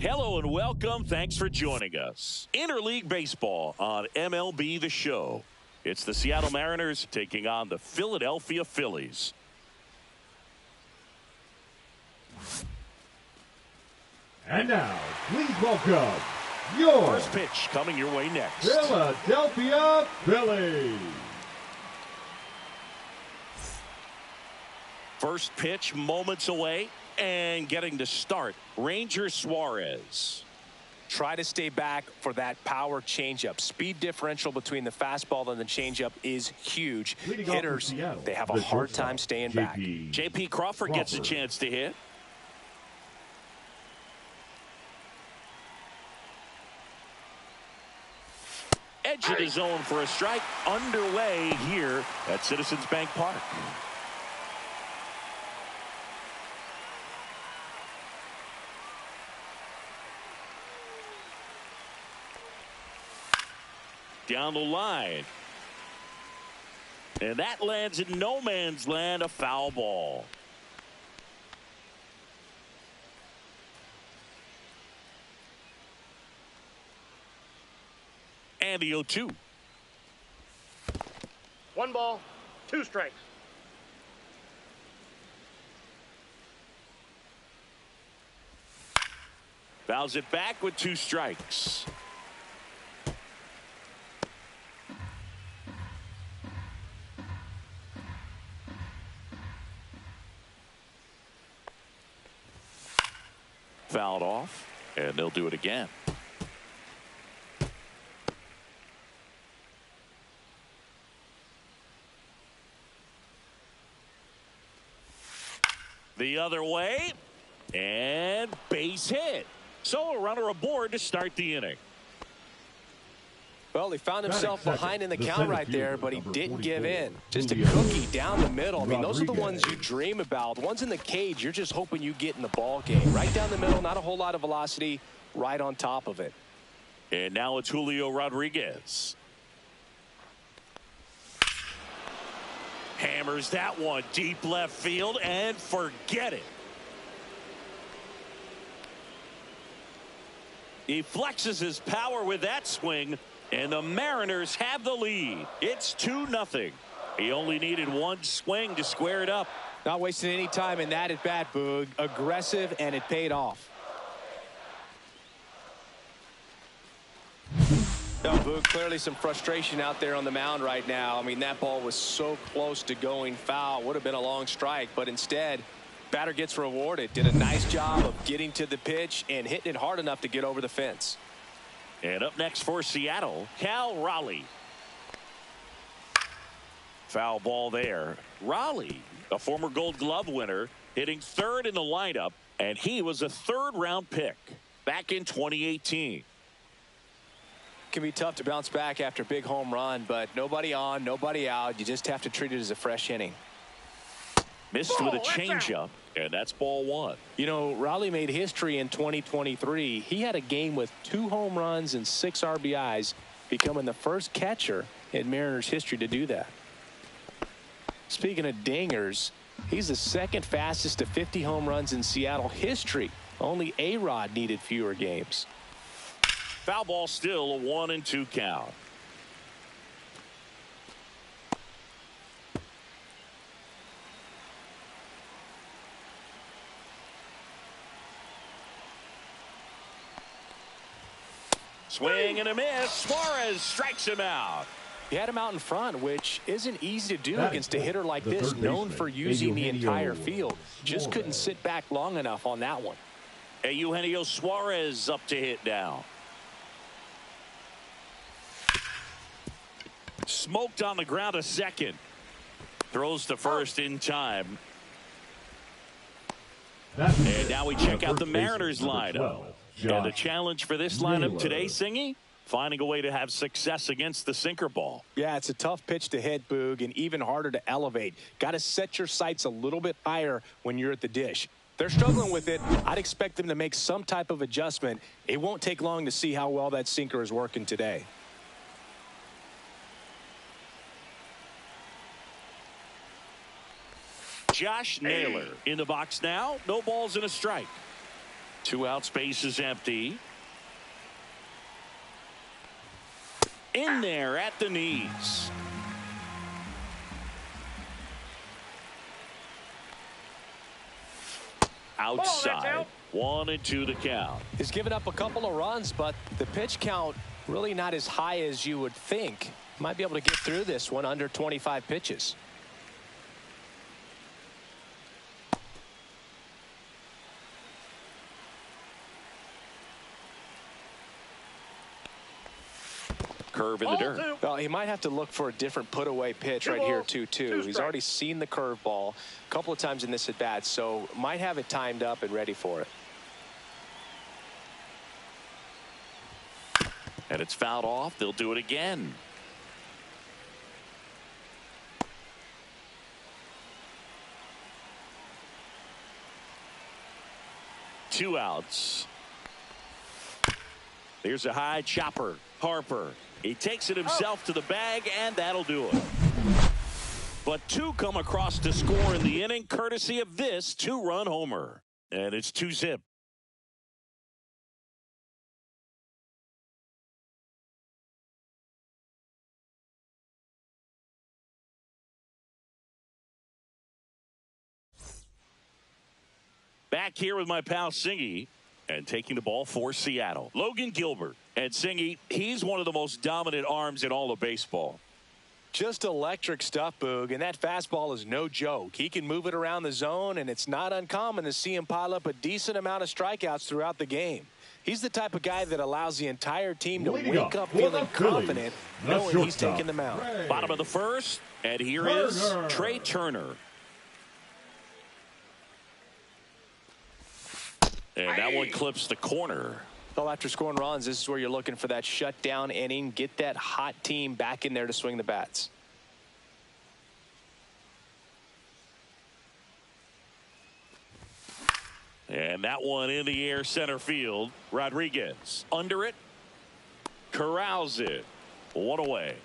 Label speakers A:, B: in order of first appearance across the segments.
A: Hello and welcome. Thanks for joining us. Interleague Baseball on MLB The Show. It's the Seattle Mariners taking on the Philadelphia Phillies.
B: And now, please welcome your
A: first pitch coming your way next.
B: Philadelphia Phillies.
A: First pitch moments away and getting to start. Ranger Suarez.
C: Try to stay back for that power changeup. Speed differential between the fastball and the changeup is huge. Hitters, they have a hard time staying back.
A: J.P. Crawford gets a chance to hit. Edge of the zone for a strike. Underway here at Citizens Bank Park. Down the line. And that lands in no man's land, a foul ball. And the 0-2.
D: 1 ball, 2 strikes.
A: Fouls it back with 2 strikes. Fouled off, and they'll do it again. The other way, and base hit. So a runner aboard to start the inning.
C: Well, he found himself behind in the count right there, but he didn't give in. Just a cookie down the middle. I mean, those are the ones you dream about. The ones in the cage, you're just hoping you get in the ball game. Right down the middle, not a whole lot of velocity, right on top of it.
A: And now it's Julio Rodriguez. Hammers that one deep left field and forget it. He flexes his power with that swing, and the Mariners have the lead. It's 2-0. He only needed 1 swing to square it up.
C: Not wasting any time in that at bat, Boog. Aggressive, and it paid off. No, Boog, clearly some frustration out there on the mound right now. I mean, that ball was so close to going foul. Would have been a long strike, but instead, batter gets rewarded. Did a nice job of getting to the pitch and hitting it hard enough to get over the fence.
A: And up next for Seattle, Cal Raleigh. Foul ball there. Raleigh, a former Gold Glove winner, hitting 3rd in the lineup, and he was a 3rd-round pick back in 2018.
C: Can be tough to bounce back after a big home run, but nobody on, nobody out. You just have to treat it as a fresh inning.
A: Missed with a changeup, and that's ball 1.
C: You know, Raleigh made history in 2023. He had a game with 2 home runs and 6 RBIs, becoming the first catcher in Mariners history to do that. Speaking of dingers, he's the 2nd fastest to 50 home runs in Seattle history. Only A-Rod needed fewer games.
A: Foul ball, still a 1-2 count. Swing and a miss. Suarez strikes him out.
C: He had him out in front, which isn't easy to do against a hitter like this, known for using the entire field. Just couldn't sit back long enough on that one.
A: Eugenio Suarez up to hit now. Smoked on the ground a second. Throws to first in time. And now we check out the Mariners lineup. And the challenge for this lineup today, Singy, finding a way to have success against the sinker ball.
C: Yeah, it's a tough pitch to hit, Boog, and even harder to elevate. Got to set your sights a little bit higher when you're at the dish. They're struggling with it. I'd expect them to make some type of adjustment. It won't take long to see how well that sinker is working today.
A: Josh Naylor in the box now. No balls and a strike. 2 outs, base is empty. In there at the knees. Outside. 1-2 the count.
C: He's given up a couple of runs, but the pitch count really not as high as you would think. Might be able to get through this one under 25 pitches.
A: Curve in the dirt.
C: Well, he might have to look for a different put-away pitch right here, 2-2. He's already seen the curveball a couple of times in this at-bat, so might have it timed up and ready for it.
A: And it's fouled off. They'll do it again. Two outs. Here's a high chopper. Harper. He takes it himself to the bag, and that'll do it. But 2 come across to score in the inning, courtesy of this 2-run homer. And it's 2-zip. Back here with my pal Singy, and taking the ball for Seattle, Logan Gilbert. And Singy, he's one of the most dominant arms in all of baseball.
C: Just electric stuff, Boog, and that fastball is no joke. He can move it around the zone, and it's not uncommon to see him pile up a decent amount of strikeouts throughout the game. He's the type of guy that allows the entire team to wake up feeling confident, knowing he's taking the mound.
A: Bottom of the first, and here is Trey Turner. And that one clips the corner.
C: Well, after scoring runs, this is where you're looking for that shutdown inning. Get that hot team back in there to swing the bats.
A: And that one in the air center field. Rodriguez under it. Corrals it. 1 away.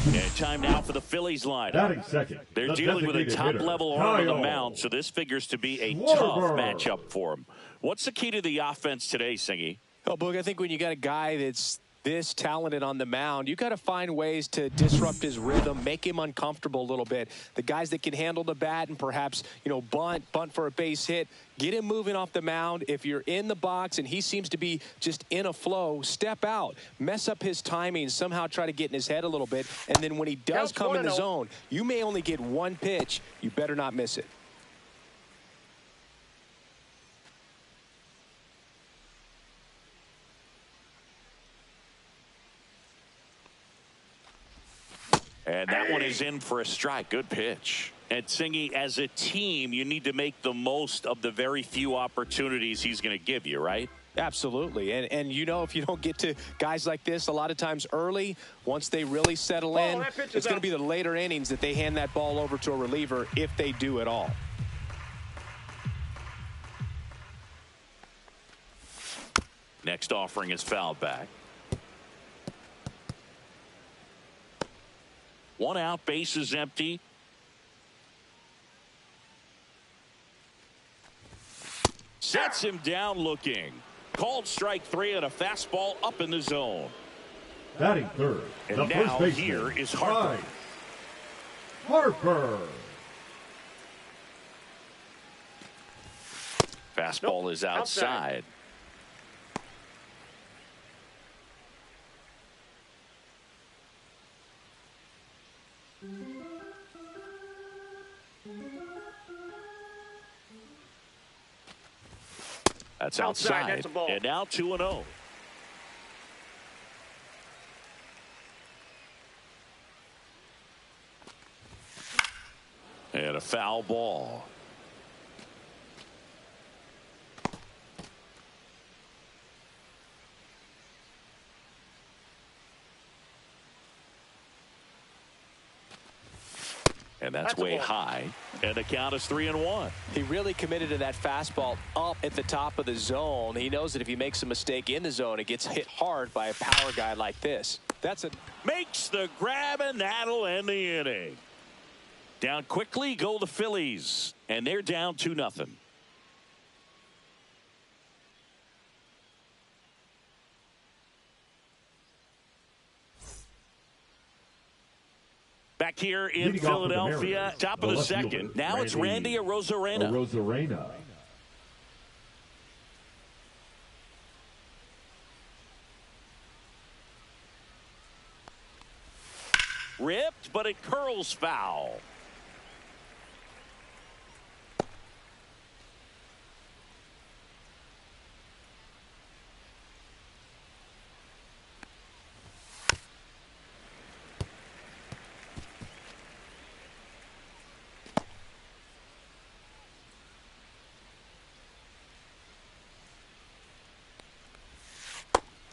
A: And time now for the Phillies lineup. They're dealing with a top-level arm on the mound, so this figures to be a tough matchup for them. What's the key to the offense today, Singy?
C: Oh, Boog, I think when you got a guy that's this talented on the mound, you got to find ways to disrupt his rhythm, make him uncomfortable a little bit. The guys that can handle the bat and perhaps, bunt for a base hit, get him moving off the mound. If you're in the box and he seems to be just in a flow, step out, mess up his timing, somehow try to get in his head a little bit. And then when he does come in the zone, you may only get one pitch. You better not miss it.
A: And that one is in for a strike. Good pitch. And Singy, as a team, you need to make the most of the very few opportunities he's going to give you, right?
C: Absolutely. And if you don't get to guys like this a lot of times early, once they really settle in, it's going to be the later innings that they hand that ball over to a reliever, if they do at all.
A: Next offering is fouled back. 1 out, base is empty. Sets him down looking. Called strike 3 and a fastball up in the zone.
B: Batting third.
A: And now here is Harper. Fastball is outside. That's outside.
D: That's a ball.
A: And now 2-0. And a foul ball. And that's way high. And the count is 3-1.
C: He really committed to that fastball up at the top of the zone. He knows that if he makes a mistake in the zone, it gets hit hard by a power guy like this.
A: Makes the grab, and that'll end the inning. Down quickly go the Phillies. And they're down 2-0. Back here in
B: Leading off for the
A: Philadelphia,
B: Mariners,
A: top
B: the
A: of the
B: left
A: second.
B: fielder,
A: Now it's Randy Arozarena.
B: Arozarena.
A: Ripped, but it curls foul.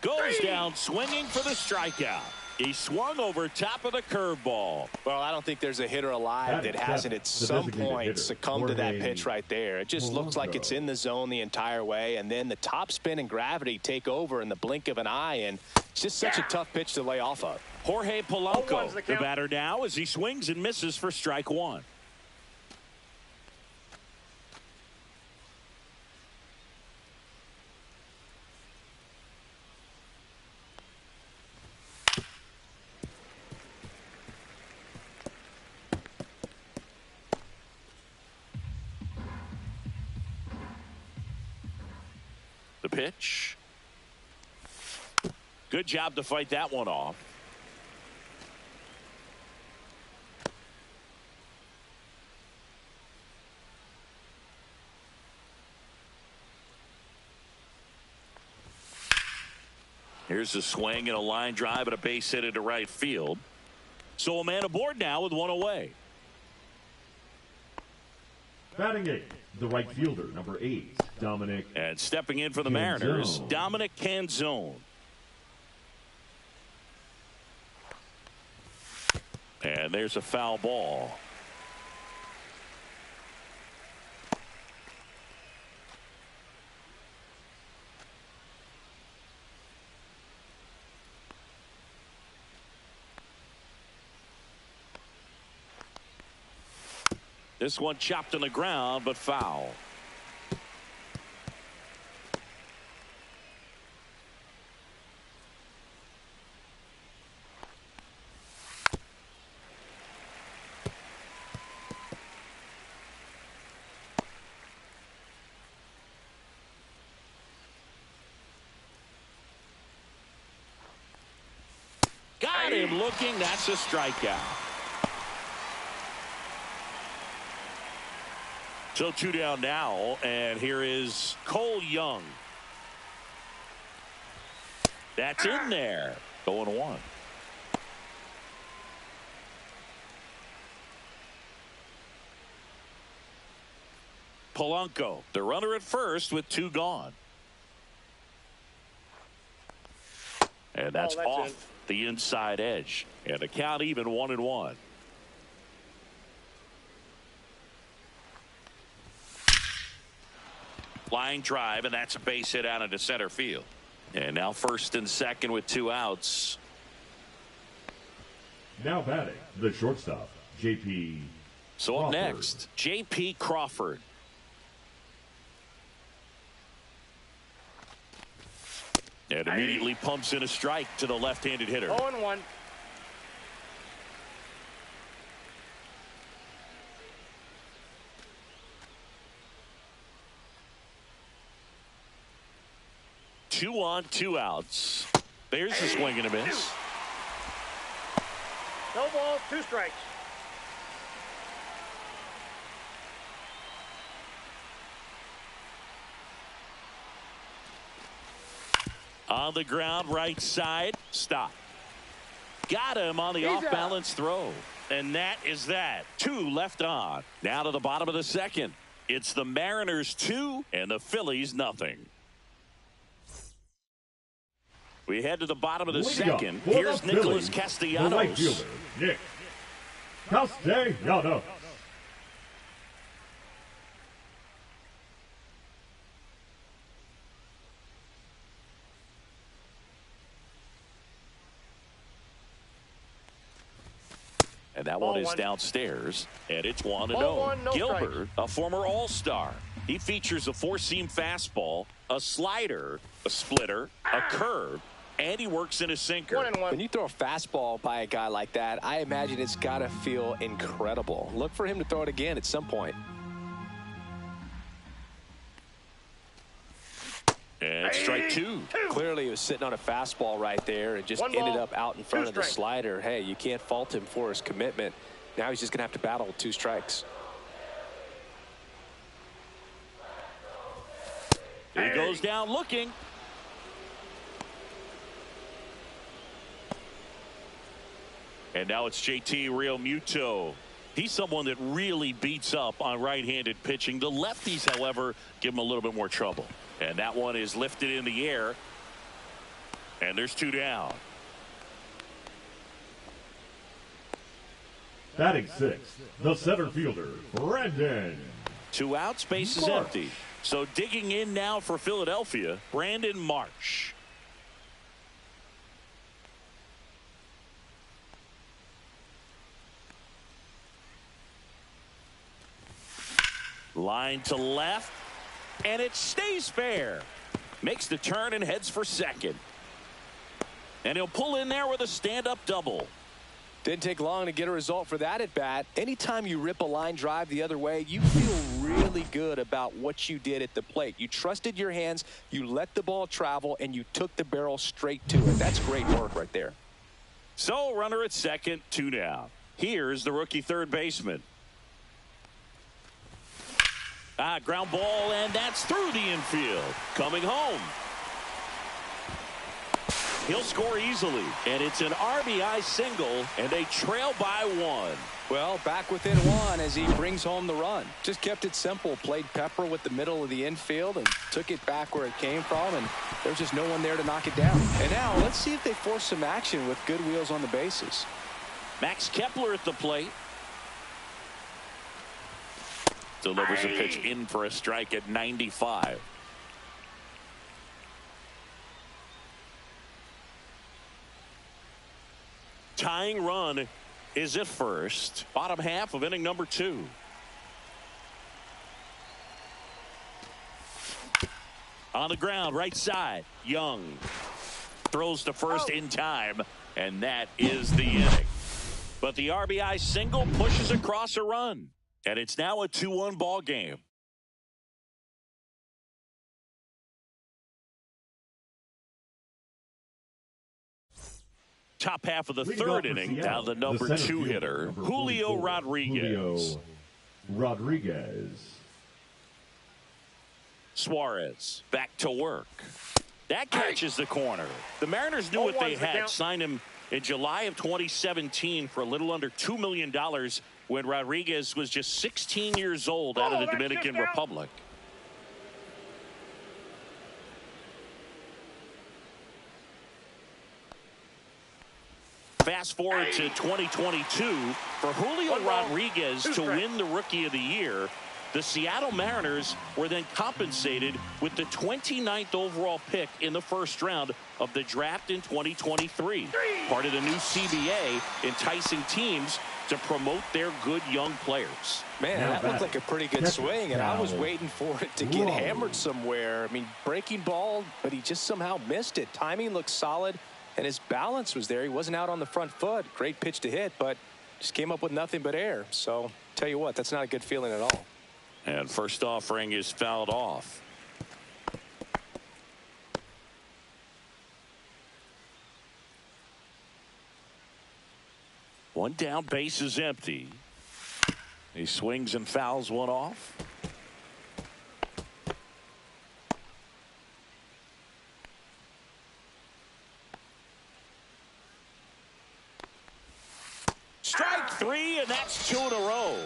A: Goes down swinging for the strikeout. He swung over top of the curveball.
C: Well, I don't think there's a hitter alive that hasn't at some point succumbed to that pitch right there. It just looks like it's in the zone the entire way, and then the top spin and gravity take over in the blink of an eye, and it's just such a tough pitch to lay off of.
A: Jorge Polanco, the batter now, as he swings and misses for strike one. The pitch. Good job to fight that one off. Here's a swing and a line drive and a base hit into right field. So a man aboard now with one away.
B: Batting eighth, the right fielder, number 8, Dominic.
A: And stepping in for the Mariners, Dominic Canzone. And there's a foul ball. This one chopped on the ground, but foul. Got him looking. That's a strikeout. So 2 down now, and here is Cole Young. That's in there. 0-1. Polanco, the runner at first with 2 gone. And that's off the inside edge. And the count even 1-1. Line drive, and that's a base hit out into center field. And now first and second with 2 outs.
B: Now batting, the shortstop, J.P.
A: So up next, J.P. Crawford. And immediately pumps in a strike to the left-handed hitter.
D: 0-1.
A: 2 on, 2 outs. There's the swing and a miss.
D: No balls, 2 strikes.
A: On the ground, right side, stop. Got him on the off-balance throw. And that is that. 2 left on. Now to the bottom of the second. It's the Mariners 2 and the Phillies nothing. We head to the bottom of the second. Here's Nicholas Castellanos.
B: The right fielder, Nick Castellanos.
A: And that one is downstairs, and it's 1-0. Gilbert, a former All-Star. He features a 4-seam fastball, a slider, a splitter, a curve, and he works in a sinker.
D: 1-1.
C: When you throw a fastball by a guy like that, I imagine it's got to feel incredible. Look for him to throw it again at some point.
A: And strike two.
C: Clearly, he was sitting on a fastball right there and just ended up out in front of the slider. Hey, you can't fault him for his commitment. Now he's just going to have to battle with 2 strikes.
A: He goes down looking. And now it's JT Realmuto. He's someone that really beats up on right-handed pitching. The lefties, however, give him a little bit more trouble. And that one is lifted in the air. And there's 2 down.
B: Batting 6th, the center fielder, Brandon.
A: 2 outs, base is
B: March.
A: empty. So digging in now for Philadelphia, Brandon Marsh. Line to left, and it stays fair. Makes the turn and heads for second. And he'll pull in there with a stand-up double.
C: Didn't take long to get a result for that at bat. Anytime you rip a line drive the other way, you feel really good about what you did at the plate. You trusted your hands, you let the ball travel, and you took the barrel straight to it. That's great work right there.
A: So runner at second, 2 down. Here's the rookie third baseman. Ground ball, and that's through the infield. Coming home. He'll score easily, and it's an RBI single, and they trail by 1.
C: Well, back within 1 as he brings home the run. Just kept it simple. Played pepper with the middle of the infield and took it back where it came from, and there's just no one there to knock it down. And now let's see if they force some action with good wheels on the bases.
A: Max Kepler at the plate. Delivers a pitch in for a strike at 95. Tying run is at first. Bottom half of inning number 2. On the ground, right side. Young throws to first in time, and that is the inning. But the RBI single pushes across a run, and it's now a 2-1 ball game. Top half of the third inning, down the number 2 hitter, Julio Rodriguez. Suarez back to work. That catches the corner. The Mariners knew what they had. Signed him in July of 2017 for a little under $2 million when Rodriguez was just 16 years old out of the Dominican Republic. Fast forward to 2022 for Julio Rodriguez to win the Rookie of the Year. The Seattle Mariners were then compensated with the 29th overall pick in the first round of the draft in 2023. Part of the new CBA, enticing teams to promote their good young players.
C: Man, that looked like a pretty good swing, and I was waiting for it to get hammered somewhere. I mean, breaking ball, but he just somehow missed it. Timing looked solid, and his balance was there. He wasn't out on the front foot. Great pitch to hit, but just came up with nothing but air. So, tell you what, that's not a good feeling at all.
A: And first offering is fouled off. One down, base is empty. He swings and fouls one off. Strike 3, and that's 2 in a row.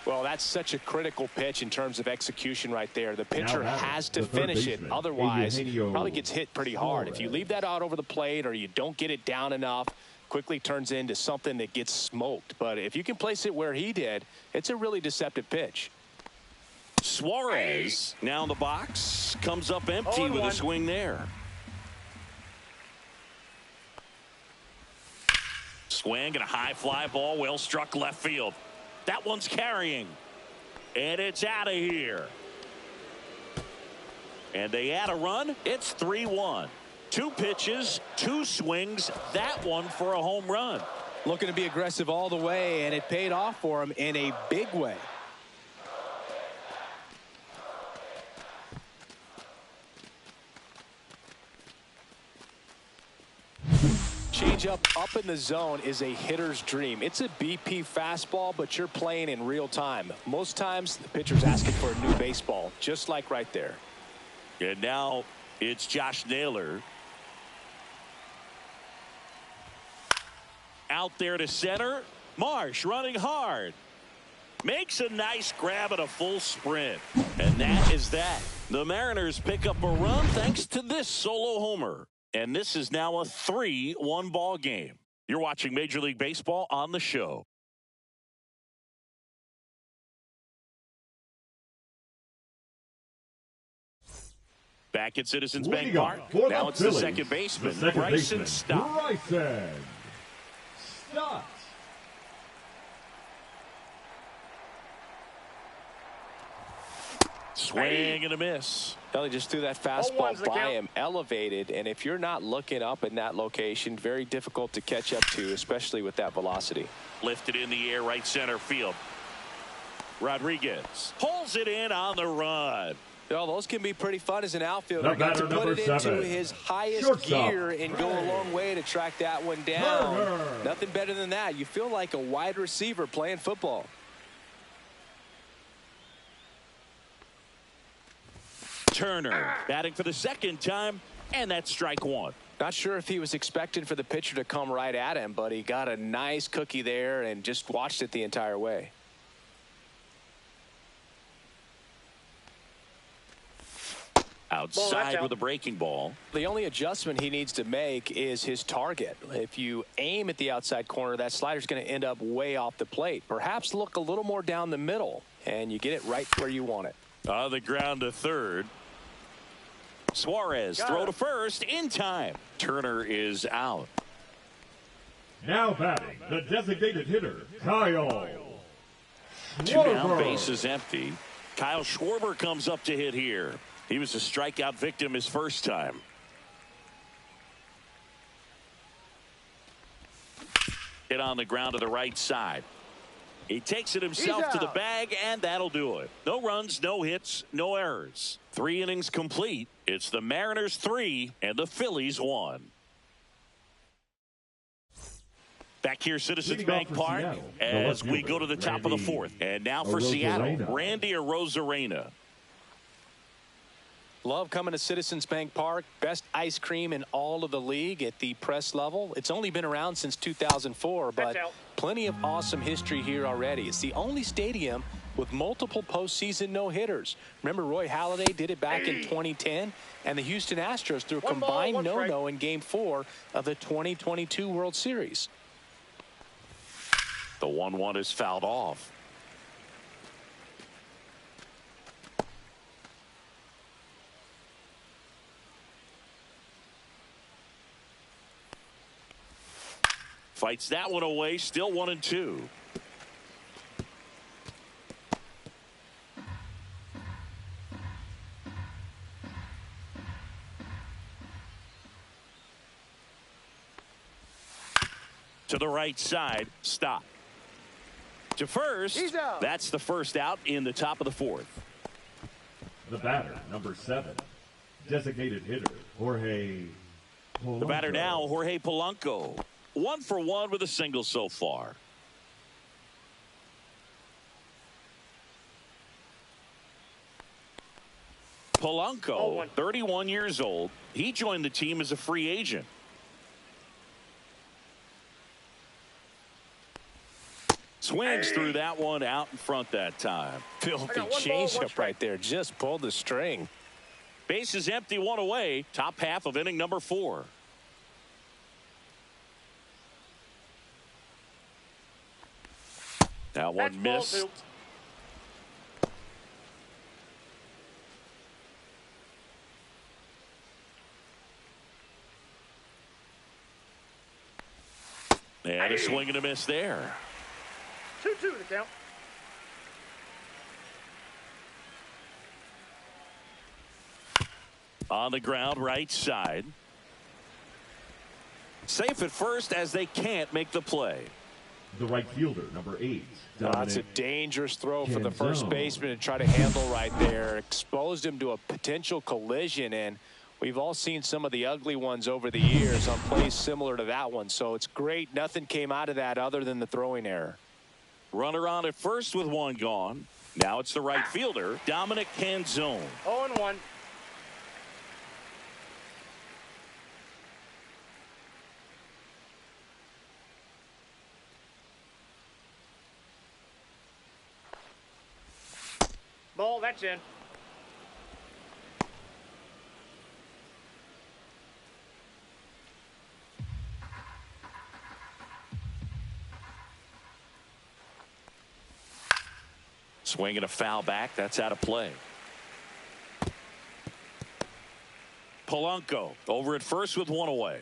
C: Well, that's such a critical pitch in terms of execution right there. The pitcher has to finish it. Otherwise, probably gets hit pretty hard. If you leave that out over the plate or you don't get it down enough, quickly turns into something that gets smoked. But if you can place it where he did, it's a really deceptive pitch.
A: Suarez now in the box, comes up empty with a swing there. Swing and a high fly ball, well struck left field. That one's carrying, and it's out of here. And they add a run. It's 3-1. 2 pitches, 2 swings, that one for a home run.
C: Looking to be aggressive all the way, and it paid off for him in a big way. Changeup up in the zone is a hitter's dream. It's a BP fastball, but you're playing in real time. Most times the pitcher's asking for a new baseball, just like right there.
A: And now it's Josh Naylor. Out there to center. Marsh running hard. Makes a nice grab at a full sprint. And that is that. The Mariners pick up a run thanks to this solo homer. And this is now a 3-1 ball game. You're watching Major League Baseball on the show. Back at Citizens Bank Park. Now it's the second baseman, Bryson Stott.
B: Bryson Stott.
A: Swing and a miss.
C: Well, he just threw that fastball by him, elevated, and if you're not looking up in that location, very difficult to catch up to, especially with that velocity.
A: Lifted in the air, right center field. Rodriguez pulls it in on the run.
C: Well, those can be pretty fun as an outfielder.
B: The
C: Got to
B: batter,
C: put it
B: number
C: into
B: 7.
C: his highest
B: Shortstop,
C: gear and go a long way to track that one down.
B: Turner.
C: Nothing better than that. You feel like a wide receiver playing football.
A: Turner batting for the second time, and that's strike 1.
C: Not sure if he was expecting for the pitcher to come right at him, but he got a nice cookie there and just watched it the entire way.
A: Outside with a breaking ball.
C: The only adjustment he needs to make is his target. If you aim at the outside corner, that slider's going to end up way off the plate. Perhaps look a little more down the middle, and you get it right where you want it.
A: On the ground to third. Suarez throw to first in time. Turner is out.
B: Now batting, the designated hitter, Kyle
A: 2 down,
B: Schwarber.
A: base is empty. Kyle Schwarber comes up to hit here. He was a strikeout victim his first time. Hit on the ground to the right side. He takes it himself to the bag, and that'll do it. No runs, no hits, no errors. 3 innings complete. It's the Mariners 3 and the Phillies 1. Back here, Citizens Bank Park, as we go to the top of the 4th. And now for Seattle, Randy Arozarena.
C: Love coming to Citizens Bank Park. Best ice cream in all of the league at the press level. It's only been around since 2004, but plenty of awesome history here already. It's the only stadium with multiple postseason no-hitters. Remember, Roy Halladay did it back in 2010, and the Houston Astros threw a combined no-no in Game 4 of the 2022 World Series.
A: The 1-1 is fouled off. Fights that one away, still 1-2. To the right side, stop. To first, that's the first out in the top of the 4th.
B: The batter, number 7, designated hitter, Jorge Polanco.
A: The batter now, Jorge Polanco. 1 for 1 with a single so far. Polanco, 31 years old. He joined the team as a free agent. Swings through that one out in front that time.
C: Filthy changeup right there. Just pulled the string.
A: Base is empty, 1 away. Top half of inning number 4. That one missed. And a swing and a miss there.
D: 2-2 to count.
A: On the ground, right side. Safe at first as they can't make the play.
B: The right fielder, number 8.
C: That's a dangerous throw for the first baseman to try to handle right there. Exposed him to a potential collision, and we've all seen some of the ugly ones over the years on plays similar to that one. So it's great. Nothing came out of that other than the throwing error.
A: Runner on at first with one gone. Now it's the right fielder, Dominic Canzone.
D: 0-1. Ball, that's in.
A: Swinging a foul back. That's out of play. Polanco over at first with one away.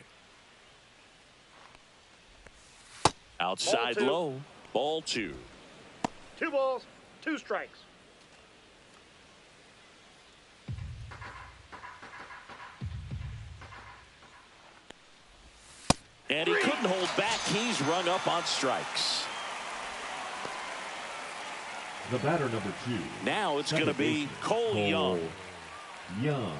A: Outside
D: Ball 2.
A: low. Ball 2.
D: 2 balls, 2 strikes.
A: And he couldn't hold back. He's rung up on strikes.
B: The batter, number 2.
A: Now it's going to be Cole Young.
B: Young.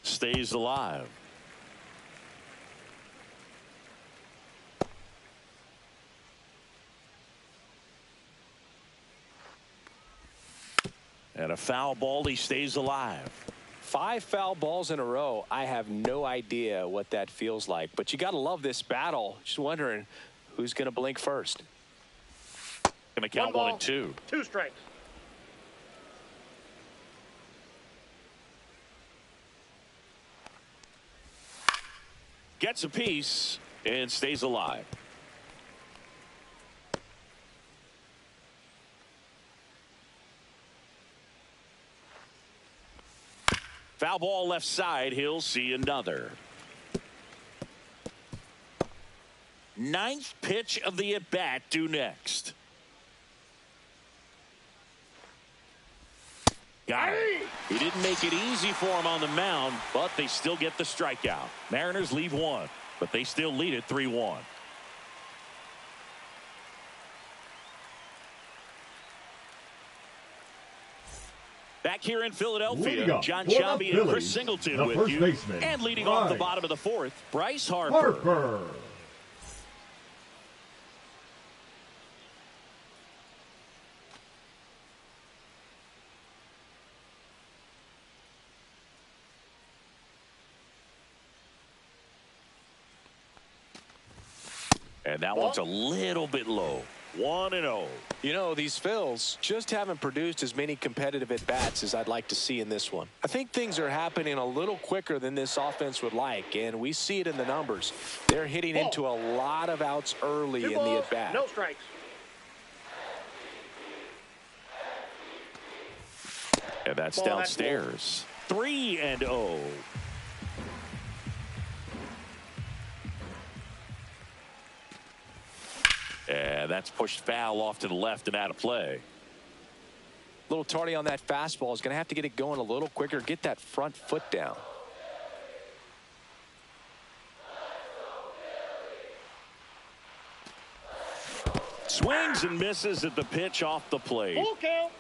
A: Stays alive. And a foul ball. He stays alive.
C: 5 foul balls in a row. I have no idea what that feels like, but you got to love this battle. Just wondering who's going to blink first.
A: Going to count 1 and 2.
D: 2 strikes.
A: Gets a piece and stays alive. Foul ball left side. He'll see another. 9th pitch of the at-bat due next. Got it. He didn't make it easy for him on the mound, but they still get the strikeout. Mariners leave 1, but they still lead it 3-1. Back here in Philadelphia, John Sciambi and Chris Singleton with you.
B: Baseman,
A: and leading off the bottom of the 4th, Bryce Harper. And that one's a little bit low. 1-0.
C: You know, these Phils just haven't produced as many competitive at-bats as I'd like to see in this one. I think things are happening a little quicker than this offense would like, and we see it in the numbers. They're hitting into a lot of outs early in the at-bat.
D: No strikes.
A: And that's downstairs. 3-0. And that's pushed foul off to the left and out of play.
C: A little tardy on that fastball. Is going to have to get it going a little quicker. Get that front foot down.
A: Swings and misses at the pitch off the plate.
D: Full count.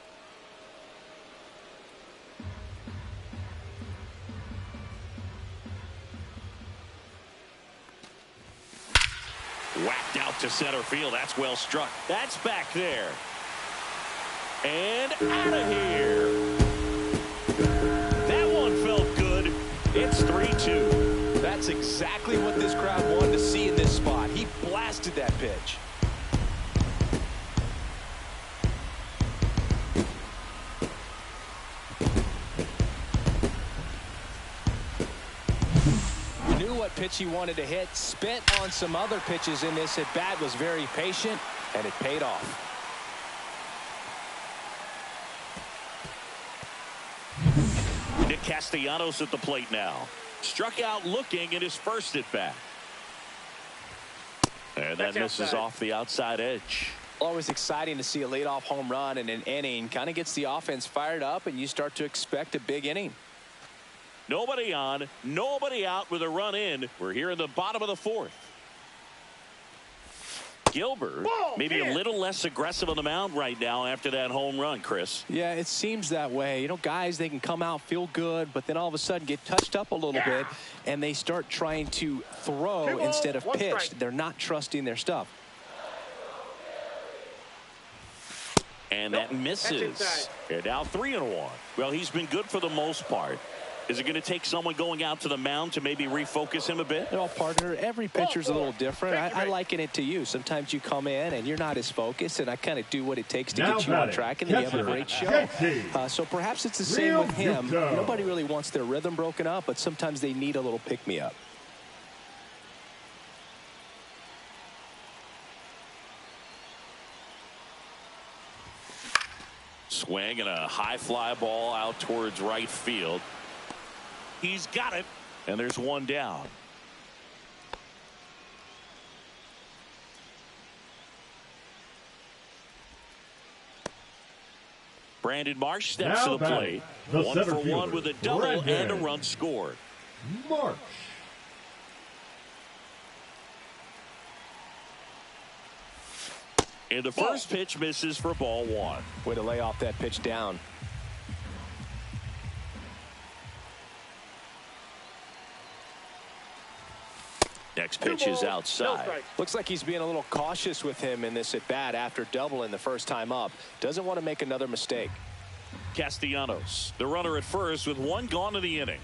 A: Whacked out to center field. That's well struck. That's back there. And out of here. That one felt good. It's 3-2.
C: That's exactly what this crowd wanted to see in this spot. He blasted that pitch. Knew what pitch he wanted to hit. Spent on some other pitches in this at bat. Was very patient, and it paid off.
A: Nick Castellanos at the plate now. Struck out looking at his first at bat. And that misses off the outside edge.
C: Always exciting to see a leadoff home run in an inning. Kind of gets the offense fired up, and you start to expect a big inning.
A: Nobody on, nobody out with a run in. We're here in the bottom of the fourth. Gilbert maybe a little less aggressive on the mound right now after that home run, Chris.
C: Yeah, it seems that way. You know, guys, they can come out, feel good, but then all of a sudden get touched up a little bit, and they start trying to throw instead of pitch. They're not trusting their stuff.
A: And that misses. And now 3-1. Well, he's been good for the most part. Is it going to take someone going out to the mound to maybe refocus him a bit?
C: Well, partner, every pitcher's a little different. I liken it to you. Sometimes you come in and you're not as focused, and I kind of do what it takes to get you on track, and then you have a great show. So perhaps it's the same with him. Nobody really wants their rhythm broken up, but sometimes they need a little pick-me-up.
A: Swing and a high fly ball out towards right field. He's got it, and there's one down. Brandon Marsh steps to the plate. 1 for 1 with a double and a run scored.
B: Marsh.
A: And the first pitch misses for ball 1.
C: Way to lay off that pitch down.
A: Next pitch is outside.
C: Looks like he's being a little cautious with him in this at bat after doubling the first time up. Doesn't want to make another mistake.
A: Castellanos, the runner at first with 1 gone in the inning.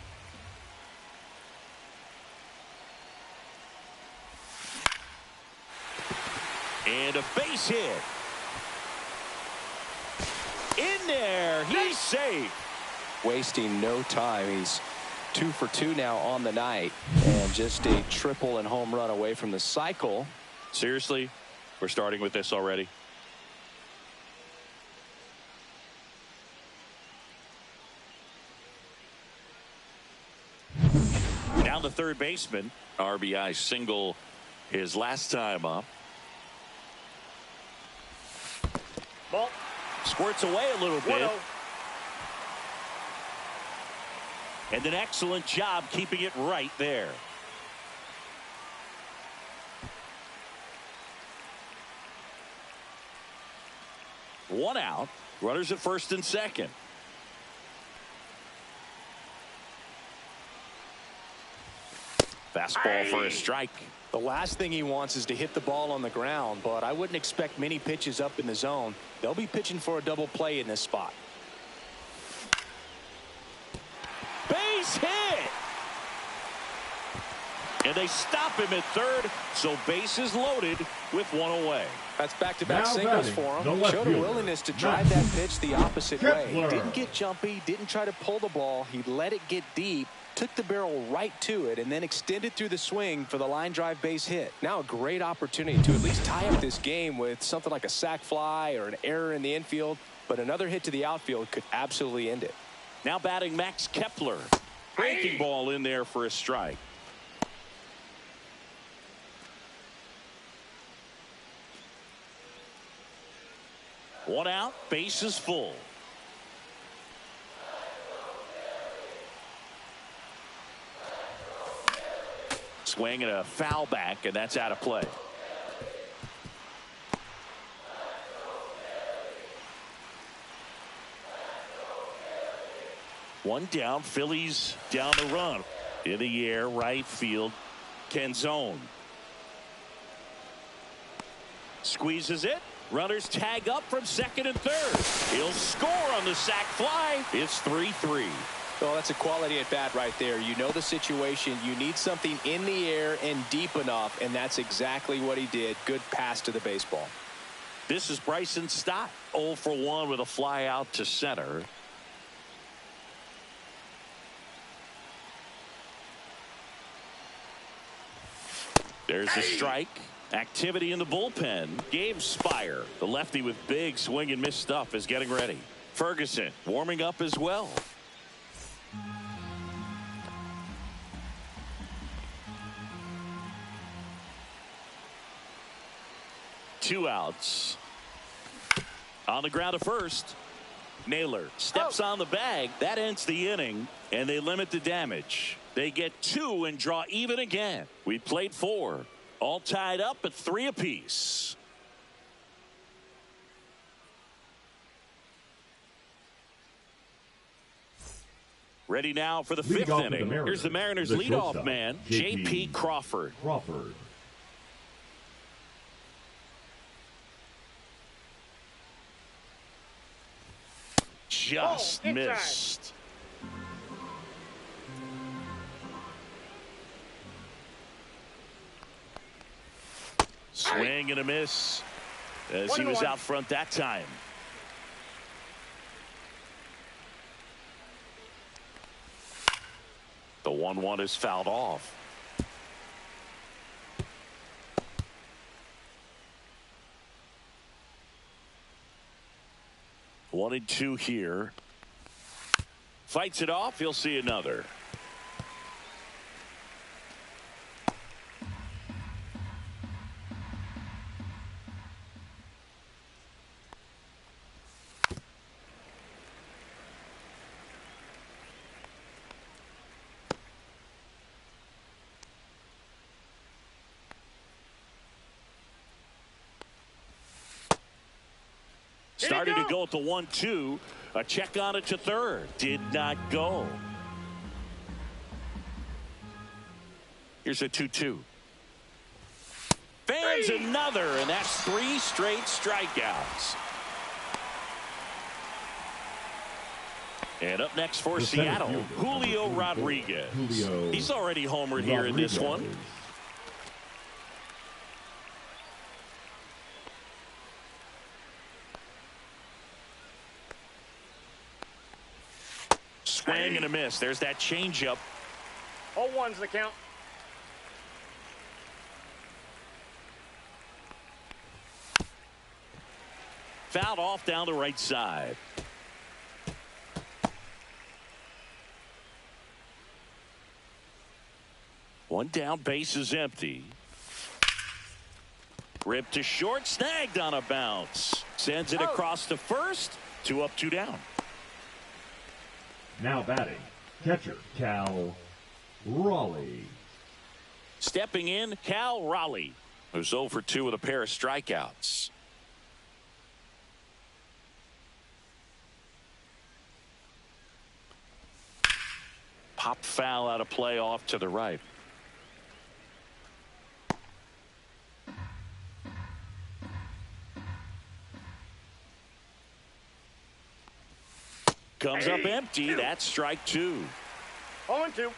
A: And a base hit. In there. He's safe.
C: Wasting no time. He's 2 for 2 now on the night, and just a triple and home run away from the cycle.
A: Seriously, we're starting with this already. Down the third baseman. RBI single his last time up.
D: Ball.
A: Squirts away a little bit.
D: 1-0.
A: And an excellent job keeping it right there. One out. Runners at first and second. Fastball for a strike.
C: The last thing he wants is to hit the ball on the ground, but I wouldn't expect many pitches up in the zone. They'll be pitching for a double play in this spot.
A: Base hit. And they stop him at third, so bases loaded with 1 away.
C: That's back-to-back singles for him. Showed a willingness to drive that pitch the opposite way. Didn't get jumpy, didn't try to pull the ball. He let it get deep, took the barrel right to it, and then extended through the swing for the line drive base hit. Now a great opportunity to at least tie up this game with something like a sac fly or an error in the infield, but another hit to the outfield could absolutely end it.
A: Now batting Max Kepler. Breaking ball in there for a strike. One out, bases full. Swing and a foul back, and that's out of play. One down, Phillies down the run. In the air, right field, Canzone. Squeezes it. Runners tag up from second and third. He'll score on the sac fly. It's 3-3.
C: Well, that's a quality at bat right there. You know the situation. You need something in the air and deep enough, and that's exactly what he did. Good pass to the baseball.
A: This is Bryson Stott. 0 for 1 with a fly out to center. There's a strike. Activity in the bullpen. Gabe Spire, the lefty with big swing and miss stuff, is getting ready. Ferguson warming up as well. Two outs. On the ground to first. Naylor steps on the bag. That ends the inning, and they limit the damage. They get 2 and draw even again. We played 4. All tied up at 3 apiece. Ready now for the 5th inning. Here's the Mariners leadoff man, J.P. Crawford. Just missed. Swing and a miss as he was out front that time. The 1-1 is fouled off. One and 2 here. Fights it off. He'll see another. Started to go at the 1-2. A check on it to third. Did not go. Here's a 2-2. Fans another, and that's 3 straight strikeouts. And up next for Seattle, Julio Rodriguez. He's already homered here in this one. Swing and a miss. There's that changeup.
D: 0-1's the count.
A: Fouled off down the right side. One down, base is empty. Ripped to short, snagged on a bounce. Sends it across to first. 2 up, 2 down.
B: Now batting, catcher Cal Raleigh.
A: Stepping in, Cal Raleigh, who's 0 for 2 with a pair of strikeouts. Pop foul out of play off to the right. Comes up empty. That's strike 2.
D: 0-2.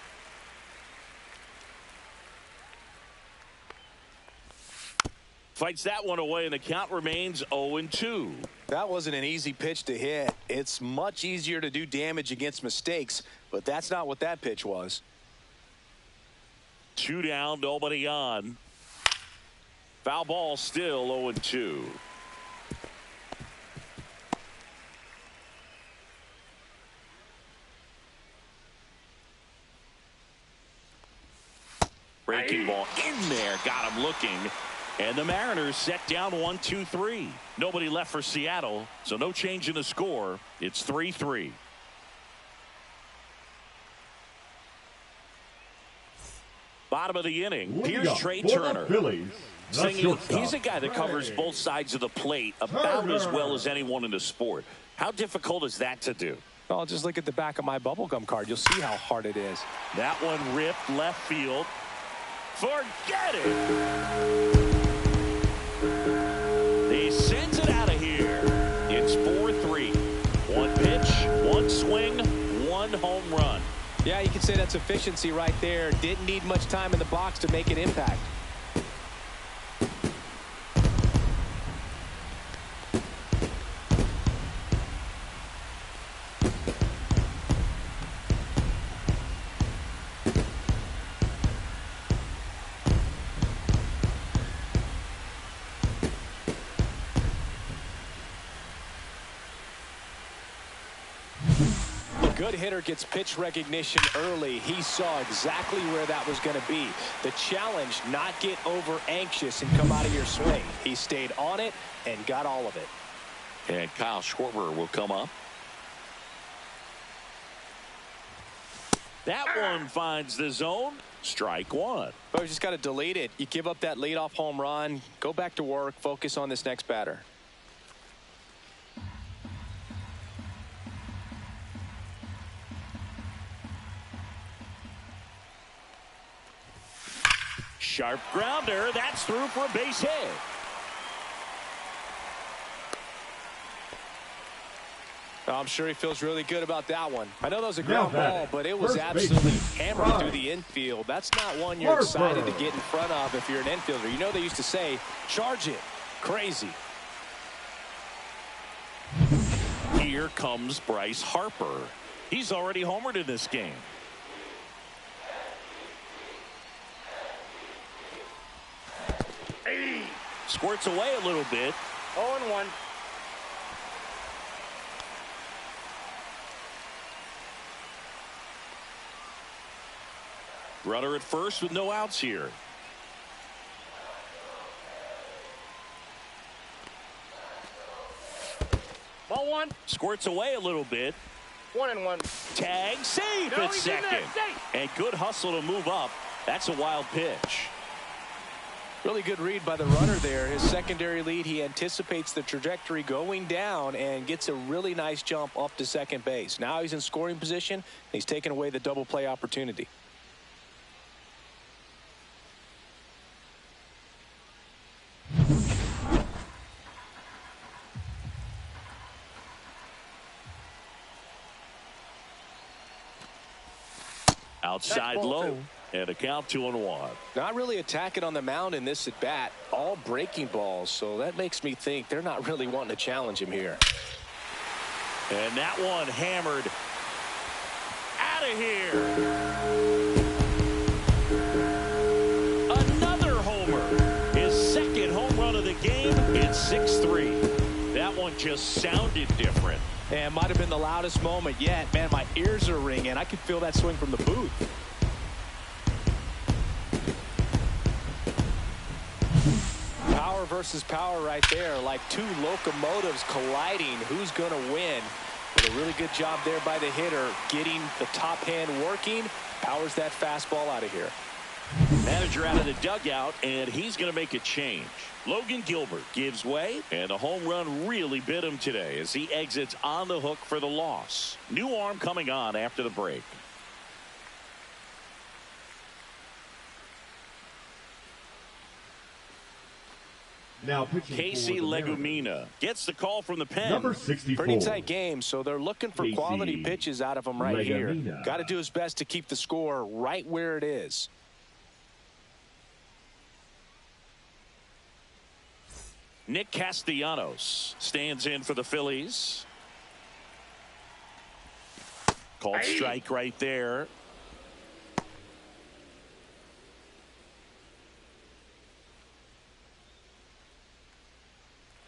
A: Fights that one away, and the count remains 0-2.
C: That wasn't an easy pitch to hit. It's much easier to do damage against mistakes, but that's not what that pitch was.
A: 2 down, nobody on. Foul ball, still 0-2. Breaking ball in there, got him looking. And the Mariners set down 1-2-3. Nobody left for Seattle, so no change in the score. It's 3-3. Bottom of the inning, here's Trey Turner.
B: Phillies.
A: He's a guy that covers both sides of the plate about as well as anyone in the sport. How difficult is that to do?
C: Well, just look at the back of my bubblegum card. You'll see how hard it is.
A: That one ripped left field. Forget it. He sends it out of here. It's 4-3. 1 pitch, 1 swing, 1 home run.
C: Yeah, you can say that's efficiency right there. Didn't need much time in the box to make an impact. good hitter gets pitch recognition early. He saw exactly where that was going to be. The challenge, not get over anxious and come out of your swing. He stayed on it and got all of it.
A: And Kyle Schwarber will come up. That one finds the zone. Strike one.
C: But we just got to delete it. You give up that leadoff home run. Go back to work. Focus on this next batter.
A: Sharp grounder. That's through for a base hit.
C: I'm sure he feels really good about that one. I know that was a ground ball, but it was absolutely hammered through the infield. That's not one you're excited to get in front of if you're an infielder. You know they used to say, charge it. Crazy.
A: Here comes Bryce Harper. He's already homered in this game. Squirts away a little bit.
D: 0-1.
A: Runner at first with no outs here.
D: Ball one.
A: Squirts away a little bit.
D: 1-1.
A: Tag, safe at second. And good hustle to move up. That's a wild pitch.
C: Really good read by the runner there. His secondary lead, he anticipates the trajectory going down and gets a really nice jump up to second base. Now he's in scoring position, and he's taking away the double play opportunity.
A: Outside low. And a count 2-1.
C: Not really attacking on the mound in this at bat. All breaking balls. So that makes me think they're not really wanting to challenge him here.
A: And that one hammered out of here. Another homer. His second home run of the game. It's 6-3. That one just sounded different.
C: And might have been the loudest moment yet. Man, my ears are ringing. I could feel that swing from the booth. Power versus power right there, like two locomotives colliding. Who's going to win? But a really good job there by the hitter, getting the top hand working. Powers that fastball out of here.
A: Manager out of the dugout, and he's going to make a change. Logan Gilbert gives way, and the home run really bit him today as he exits on the hook for the loss. New arm coming on after the break.
B: Now pitching
A: Casey Legumina gets the call from the pen.
B: Number 64.
C: Pretty tight game, so they're looking for quality pitches out of him right here. Got to do his best to keep the score right where it is.
A: Nick Castellanos stands in for the Phillies. Called strike right there.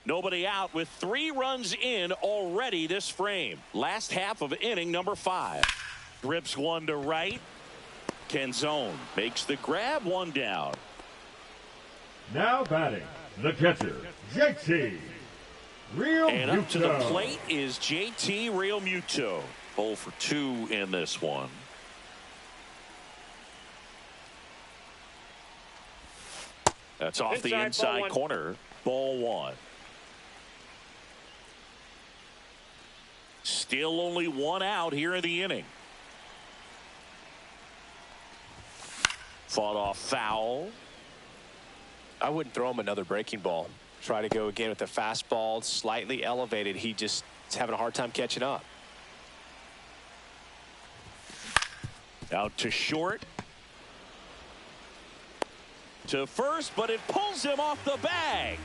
A: Nobody out with 3 runs in already this frame. Last half of inning number 5. Drips one to right. Canzone makes the grab, one down.
B: Now batting, the catcher, JT Realmuto.
A: And up to the plate is JT Realmuto. 0 for 2 in this one. That's off the inside corner. Ball 1. Still only 1 out here in the inning. Fought off foul.
C: I wouldn't throw him another breaking ball. Try to go again with the fastball, slightly elevated. He just is having a hard time catching up.
A: Out to short. To first, but it pulls him off the bag.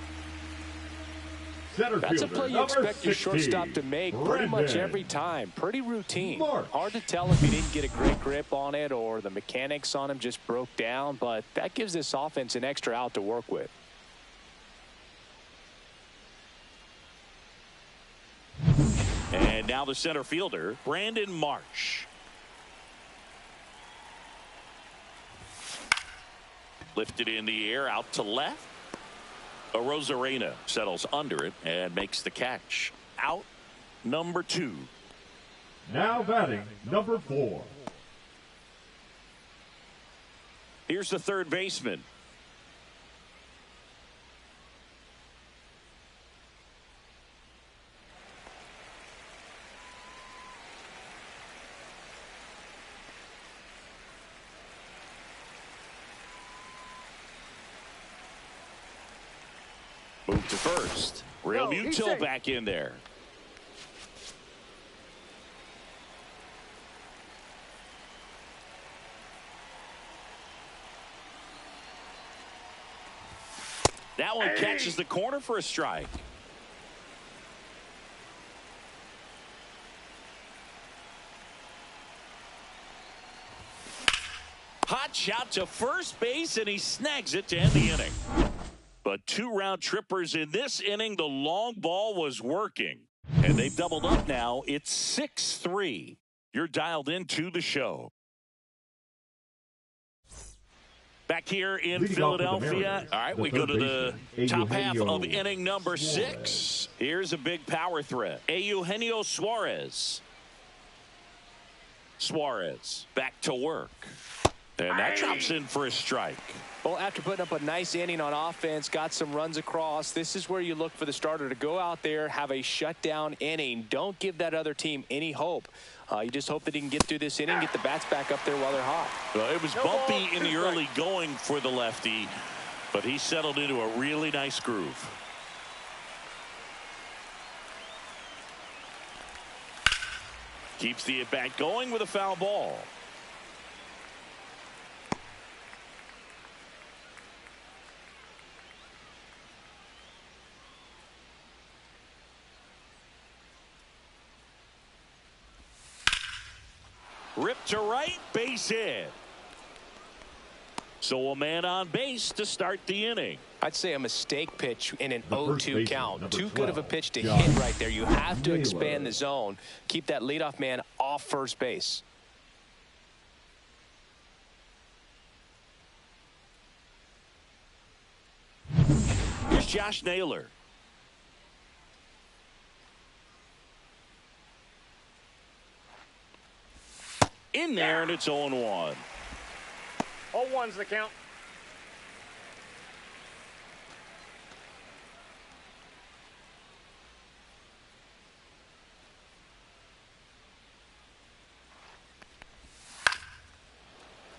C: That's a play you expect your shortstop to make pretty much every time. Pretty routine. Hard to tell if he didn't get a great grip on it or the mechanics on him just broke down, but that gives this offense an extra out to work with.
A: And now the center fielder, Brandon Marsh. Lifted in the air out to left. Arozarena settles under it and makes the catch. Out number 2.
B: Now batting number 4.
A: Here's the third baseman. Move to first. Real Muto back in there. That one catches the corner for a strike. Hot shot to first base, and he snags it to end the inning. But 2 round trippers in this inning. The long ball was working. And they've doubled up now. It's 6-3. You're dialed into the show. Back here in Philadelphia. All right, we go to the top half of inning number 6. Here's a big power threat. Eugenio Suarez. Suarez back to work. And that drops in for a strike.
C: Well, after putting up a nice inning on offense, got some runs across, this is where you look for the starter to go out there, have a shutdown inning. Don't give that other team any hope. You just hope that he can get through this inning, get the bats back up there while they're hot.
A: Well, it was bumpy in the early going for the lefty, but he settled into a really nice groove. Keeps the at-bat going with a foul ball. Ripped to right, base hit. So a man on base to start the inning.
C: I'd say a mistake pitch in an 0-2 count. Too good of a pitch to hit right there. You have to expand the zone. Keep that leadoff man off first base.
A: Here's Josh Naylor. In there, and it's 0-1.
D: 0-1's the count.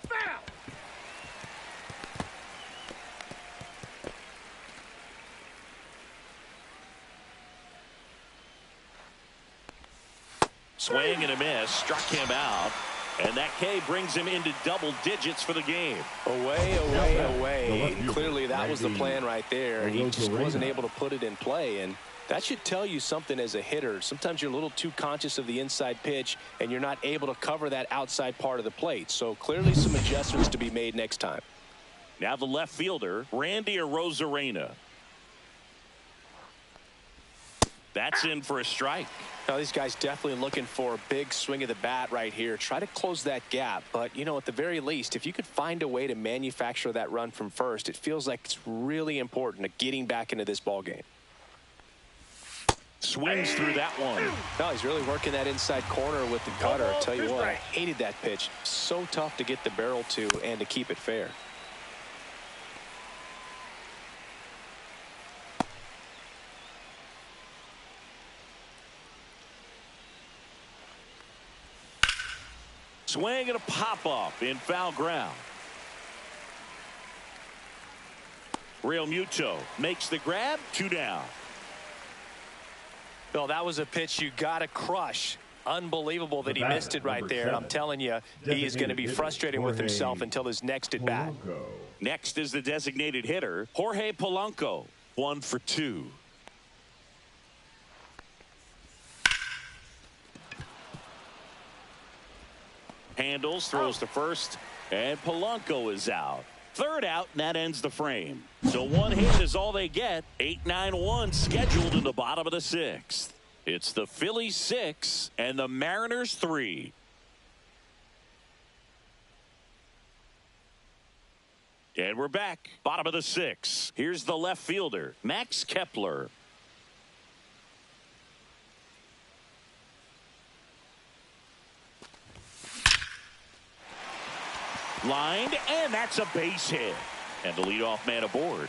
D: Foul.
A: Swing and a miss, struck him out. And that K brings him into double digits for the game.
C: Away. Clearly that was the plan right there. And he just wasn't able to put it in play. And that should tell you something as a hitter. Sometimes you're a little too conscious of the inside pitch, and you're not able to cover that outside part of the plate. So clearly some adjustments to be made next time.
A: Now the left fielder, Randy Arozarena. That's in for a strike.
C: Now these guys definitely looking for a big swing of the bat right here. Try to close that gap. But, you know, at the very least, if you could find a way to manufacture that run from first, it feels like it's really important to getting back into this ball game.
A: Swings through that one.
C: No, he's really working that inside corner with the cutter. I tell you what, I hated that pitch. So tough to get the barrel to and to keep it fair.
A: Swing and a pop-up in foul ground. Real Muto makes the grab, 2 down.
C: Bill, that was a pitch you got to crush. Unbelievable that he missed it right there. I'm telling you, he is going to be frustrated with himself until his next at bat.
A: Next is the designated hitter, Jorge Polanco, 1 for 2. Handles, throws to first, and Polanco is out. Third out, and that ends the frame. So 1 hit is all they get. 8-9-1 scheduled in the bottom of the 6th. It's the Phillies 6 and the Mariners 3. And we're back. Bottom of the 6. Here's the left fielder, Max Kepler. Lined, and that's a base hit. And the leadoff man aboard.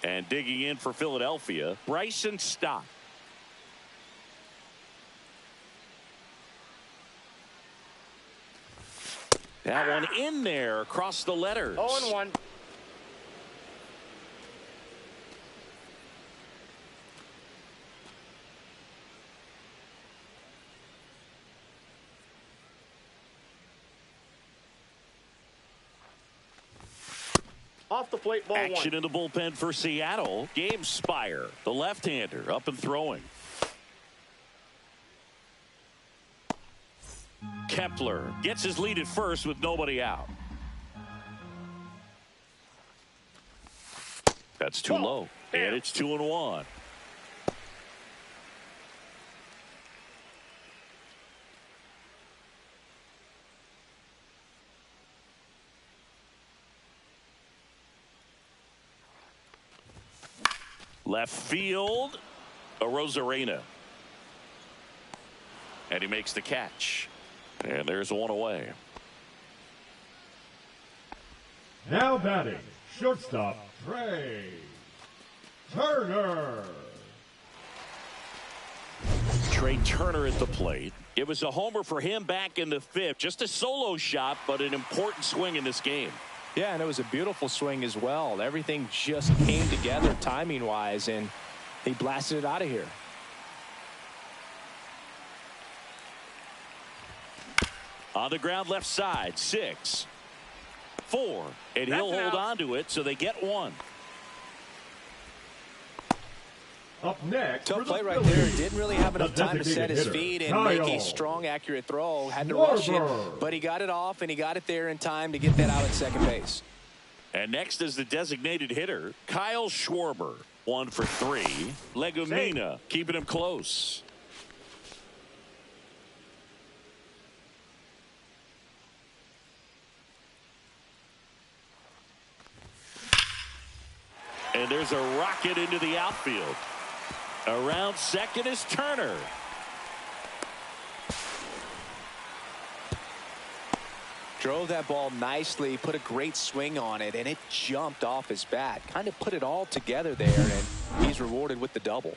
A: And digging in for Philadelphia, Bryson Stott. That one in there across the letters.
D: 0-1. Off the plate, ball
A: Action
D: one.
A: in the bullpen for Seattle. Gabe Spire, the left-hander, up and throwing. Kepler gets his lead at first with nobody out. That's too low. And it's 2-1. Left field, Arozarena. And he makes the catch. And there's one away.
B: Now batting, shortstop, Trey Turner.
A: Trey Turner at the plate. It was a homer for him back in the 5th. Just a solo shot, but an important swing in this game.
C: Yeah, and it was a beautiful swing as well. Everything just came together timing-wise, and he blasted it out of here.
A: On the ground left side, 6, 4, and he'll hold on to it, so they get one.
B: Up next,
C: Tough play right
B: Phillies,
C: there. Didn't really have enough time to set his feet and make a strong, accurate throw. Had to rush it, but he got it off, and he got it there in time to get that out at second base.
A: And next is the designated hitter, Kyle Schwarber. 1 for 3. Legumina keeping him close. And there's a rocket into the outfield. Around second is Turner.
C: Drove that ball nicely, put a great swing on it, and it jumped off his bat. Kind of put it all together there, and he's rewarded with the double.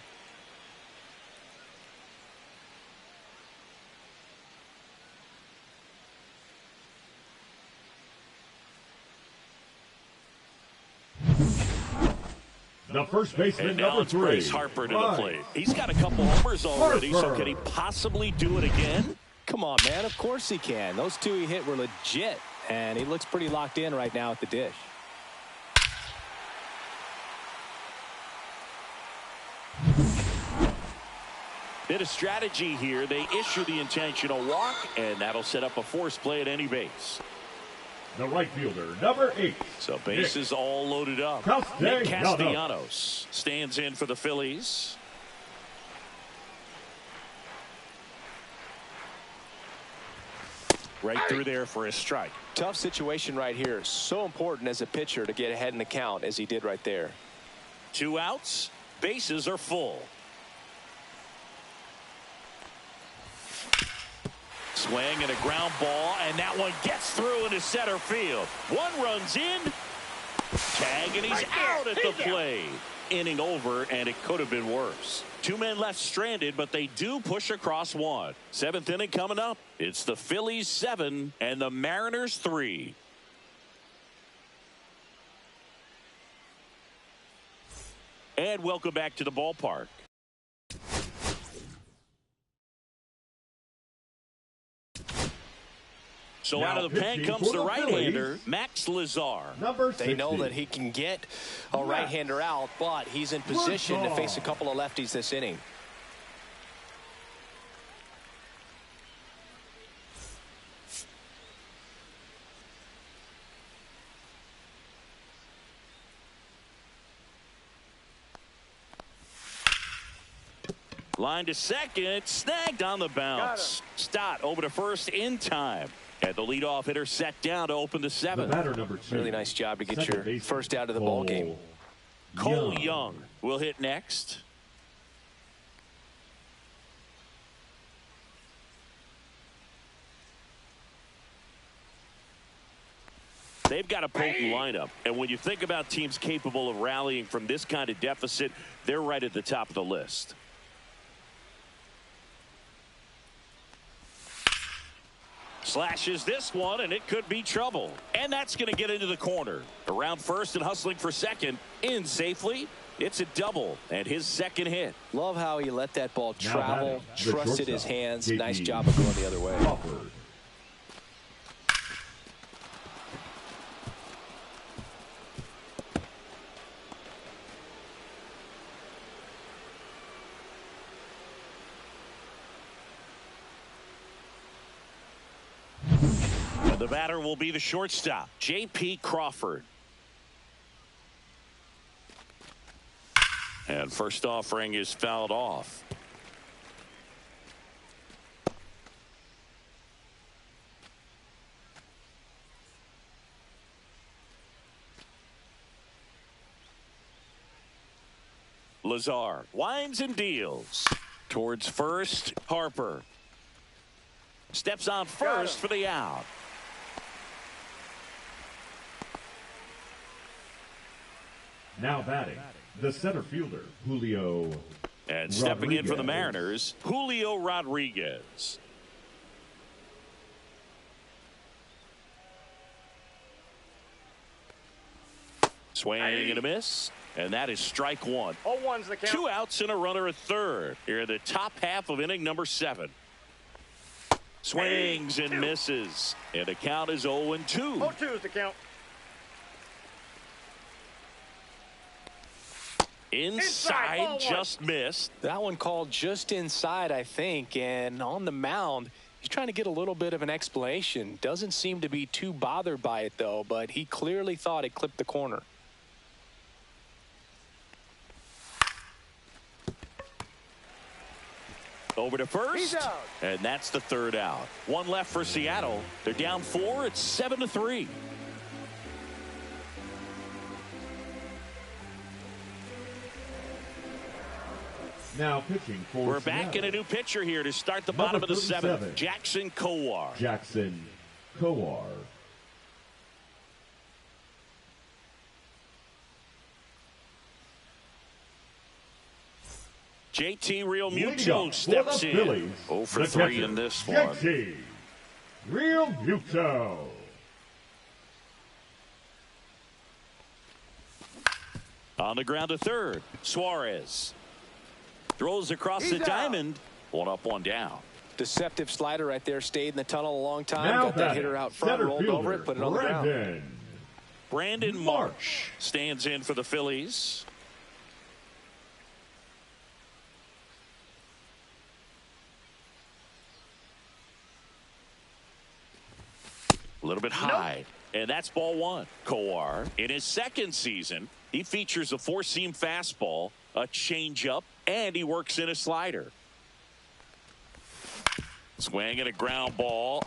B: the first baseman,
A: And now
B: number
A: it's
B: 3,
A: Bryce Harper to the plate. He's got a couple homers already, so can he possibly do it again?
C: Come on, man. Of course he can. Those two he hit were legit, and he looks pretty locked in right now at the dish.
A: Bit of strategy here. They issue the intentional walk, and that'll set up a force play at any base.
B: the right fielder, number 8.
A: So bases all loaded up. Nick Castellanos stands in for the Phillies. Right through there for a strike.
C: Tough situation right here. So important as a pitcher to get ahead in the count as he did right there.
A: 2 outs. Bases are full. Swing and a ground ball, and that one gets through into center field. One runs in. Tag, and he's out at the plate. Inning over, and it could have been worse. 2 men left stranded, but they do push across one. 7th inning coming up. It's the Phillies 7 and the Mariners 3. And welcome back to the ballpark. So
B: now
A: out of the pen comes the right-hander, Max Lazar.
C: They know that he can get a right-hander out, but he's in position to face a couple of lefties this inning.
A: Line to second, snagged on the bounce. Stott over to first in time. And the leadoff hitter set down to open the
B: The
A: seventh.
B: batter number 2.
C: Really nice job to get
B: Second
C: your
B: baseman,
C: first out of the ball game.
A: Cole Young will hit next. They've got a potent lineup, and when you think about teams capable of rallying from this kind of deficit, they're right at the top of the list. Slashes this one, and it could be trouble. And that's going to get into the corner. Around first and hustling for second. In safely. It's a double, and his second hit.
C: Love how he let that ball
B: Now
C: travel,
B: batting, the
C: trusted his
B: shortstop,
C: hands.
B: JP
C: Nice job of going the other way.
B: Crawford.
A: The batter will be the shortstop, J.P. Crawford. And first offering is fouled off. Lazar winds and deals. Towards first, Harper. Steps on first for the out.
B: Now batting, the center fielder, Julio.
A: And stepping in for the
B: Rodriguez.
A: Mariners, Julio Rodriguez. Swing and a miss. And that is strike one.
D: 0-1's the count.
A: 2 outs and a runner at third. Here in the top half of inning number 7. Swings and misses. And the count is 0-2.
D: 0-2's the count.
A: Inside,
D: ball one.
A: just missed.
C: That one called just inside, I think. And on the mound, he's trying to get a little bit of an explanation. Doesn't seem to be too bothered by it, though. But he clearly thought it clipped the corner.
A: Over to first.
D: He's out.
A: And that's the third out. One left for Seattle. They're down 4. It's 7-3.
B: Now pitching for
A: We're back in
B: Seattle,
A: a new pitcher here to start the
B: Number
A: bottom of the
B: 37.
A: 7th. Jackson Kowar.
B: Jackson Kowar.
A: JT Real
B: Leading
A: Muto
B: up
A: steps
B: for the
A: in.
B: Phillies,
A: 0 for
B: the
A: 3
B: catcher,
A: in this one.
B: JT Real Muto.
A: On the ground to third. Suarez throws across the
D: He's out.
A: diamond. 1 up, 1 down.
C: Deceptive slider right there. Stayed in the tunnel a long time.
B: Now
C: Got that
B: batting,
C: hitter out front.
B: center
C: Rolled over
B: fielder,
C: it. Put it on the ground.
A: Brandon Marsh stands in for the Phillies. A little bit high. And that's ball 1. Kowar, in his second season, he features a 4-seam fastball, a changeup, and he works in a slider. Swing and a ground ball.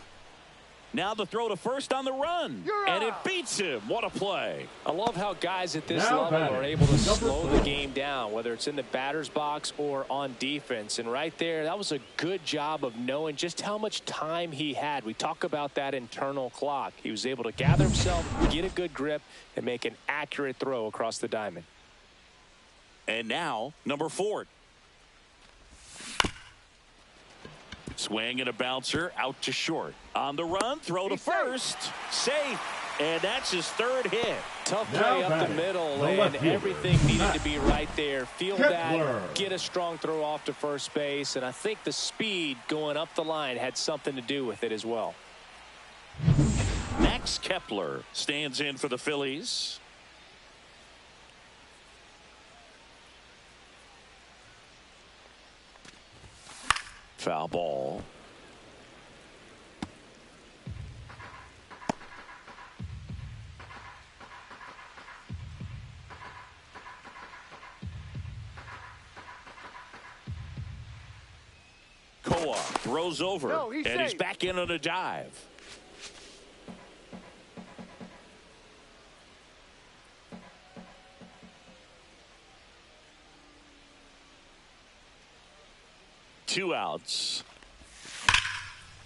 A: Now the throw to first on the run. And it beats him. What a play.
C: I love how guys at this
B: Now
C: level
B: batting,
C: are able to
B: number
C: slow
B: 4.
C: the game down, whether it's in the batter's box or on defense. And right there, that was a good job of knowing just how much time he had. We talk about that internal clock. He was able to gather himself, get a good grip, and make an accurate throw across the diamond.
A: And now, number 4. Swing and a bouncer out to short. On the run, throw to first. Safe. And that's his third hit.
C: Tough
B: Now
C: play up the
B: batting,
C: middle,
B: the
C: and
B: left fielder,
C: everything needed
B: Matt
C: to be right there. Feel
B: Kepler.
C: that, get a strong throw off to first base, and I think the speed going up the line had something to do with it as well.
A: Max Kepler stands in for the Phillies. Foul ball. goes over.
D: No, he's
A: and he's
D: safe.
A: back in on a dive. Two outs.